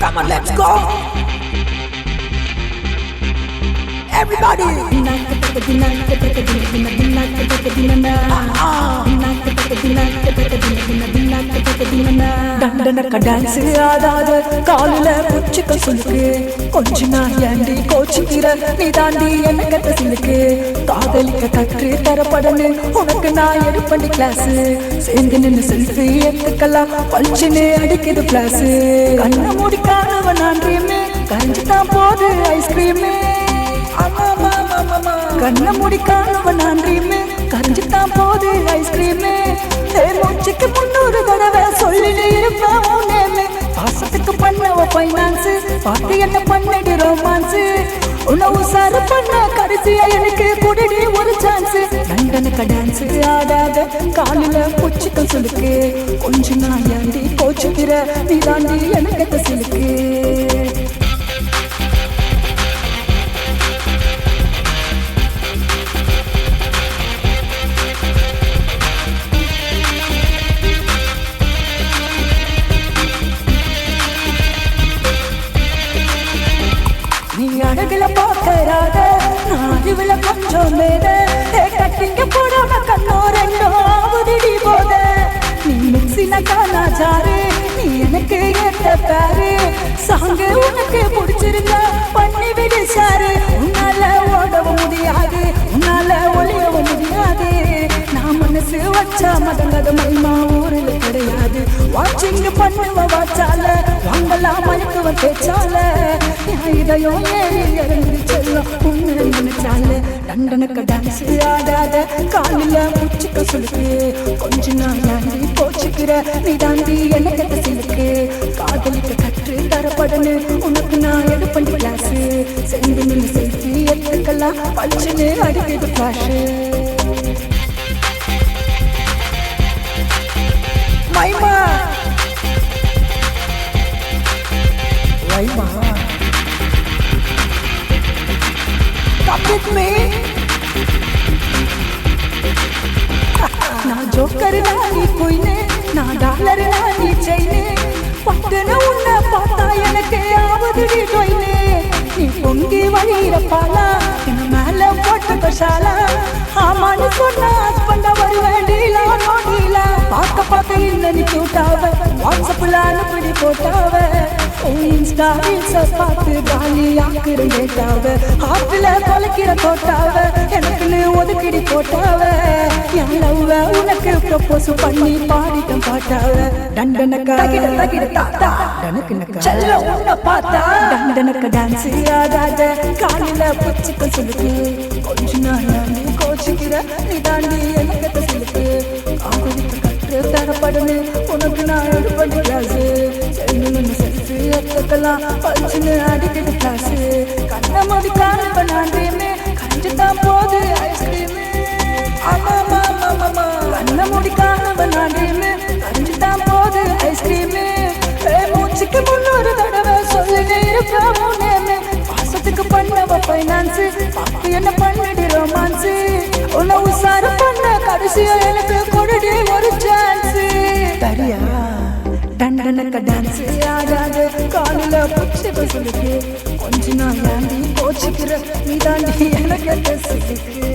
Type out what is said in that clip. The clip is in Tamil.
Come on, let's go. Everybody. டண்டனக்க டான்ஸ் ஆடாத காலில புச்சுக்க சொல்லுக்கு கொஞ்ச நாள் ஏண்டி கோச்சிக்கிற நீ தாண்டி என்ன கத்த சிலுக்கு காதலிக்க கற்று தரப்படனு உனக்கு நான் எடுப்பண்டி கிளாஸ் சேர்ந்து நின்று செல்ஃபி எடுத்துக்கலாம் பளிச்சுன்னு அடிக்குது கிளாஸ் கண்ண மூடி காணவன் ஆண்டியுமே கரைஞ்சுதான் போது ஐஸ்கிரீமே கண்ண மூடி காணவன் ஆண்டியுமே கரைஞ்சுதான் போது ஐஸ்கிரீமே மூச்சுக்கு 300 தடவை சொல்லிட்டு இருப்பேன் உன்னேமே பாசத்துக்கு பண்ணவ பைனான்ஸ் பாட்டு என்ன பண்ணடி ரொமான்ஸ் உன்னை சாரு பண்ண கடைசியா எனக்கு குடிடி ஒரு சான்ஸ் லண்டனுக்கு டான்ஸ் ஆடாத காலில புச்சுக்க சொல்லுக்கு கொஞ்ச நாள் ஏண்டி கோச்சுக்கிற நீ தாண்டி எனக்கு சிலுக்கு நீ அழகுல பாக்கறாத அறிவுல கொஞ்சம் மேல கட்டிங்க போடாம கண்ணோ ரெண்டோ ஆவுதிடி போத நீ மிக்ஸில காணா ஜாரு நீ எனக்கு ஏத்த பாரு சாங்கு உனக்கு பிடிச்சிருந்தா பண்ணி விடு சாரு உன்னால ஓடவும் முடியாது உன்னால ஒளியவும் முடியாது நான் மனசு வச்சா மதங்கத மல்மா ஊரில் கிடையாது வாட்சிங் பண்ணுவ வாச்சால வாங்கலாம் மயக்குவ பேச்சால இதயம் ஏறி இறங்கி செல்லும் உன்னை நினைச்சால லண்டனுக்கு டான்ஸ் ஆடாத காலில புச்சுக்க சொல்லுக்கு கொஞ்ச நாள் ஏண்டி போச்சுக்கிற நீ தாண்டி எனக்கு சிலுக்கு காதலிக்க கற்று தரப்படனு உனக்கு நான் எடுப்பண்டி கிளாஸ் சேர்ந்து நின்று செல்ஃபி எடுத்துக்கலாம் பளிச்சுன்னு அடிக்குது flash Maima. Maima. Come with me. நான் ஜோக்கர் நீ குயினே நான் டாலர் நீ செயினே பட்டுன உன்னை பார்த்தா எனக்கு ஆவதுடி டொயினே நீ பொங்கி வழியிற பாலா என் மேல போட்டு கஷாலா ஆமான்னு சொன்னா ஹஸ்பண்டா வருவேன் டீலா நோடீலா பார்க்க இல்லை நீ கூட்டாவ வாட்ஸ்அப்ல அனுப்பிடி போட்டாவ இன்ஸ்டா ரீல்ஸ பார்த்து காலி ஆக்கிருந்தேட்டாவ ஹார்ட்ல கொலைக்கிற போட்டாவ எனக்குன்னு ஒதுக்கிடி போட்டாவ என் லவ்வ உனக்கு ப்ரப்போஸ் பண்ணி பாடிட்டம் பாட்டாவ டண்டனக்கா தாத்தா. டனக்கு செல்ல உன்னை பார்த்தா. டண்டனக்க டான்ஸ் ஆடாத காலில புச்சுக்க சொல்லுக்கு கொஞ்ச நாள் நீ கோச்சிக்கிற நீ தாண்டி எனக்கு சிலுக்கு காதலிக்க கற்று தரப்படனு உனக்கு நான் எடுப்பண்டி கிளாஸ் செல்லுன்னு செல்ஃபி எடுத்துக்கலாம் பளிச்சுன்னு அடிக்கிட்டு கிளாஸ் கண்ண மதி காணவன் ஆண்டியுமே கரைஞ்சுதான் போது ஐஸ்கிரீமே கண்ண மூடி காணவன் ஆண்டியுமே கரைஞ்சுதான் போது ஐஸ்கிரீமே மூச்சுக்கு 300 தடவை சொல்லிட்டு இருப்பேன் உன்னேமே பாசத்துக்கு பண்ணவ பைனான்ஸ் பாட்டு என்ன பண்ணடி ரொமான்ஸ் உன்னை உசாரு பண்ண கடைசியா எனக்கு கொடுடி ஒரு சான்ஸ் தரியா டண்டனக்க டான்ஸ் ஆடாத காலில புச்சுக்க சொல்லுக்கு கொஞ்ச நாள் ஏண்டி கோச்சிக்கிற நீ தாண்டி எனக்கு சிலுக்கு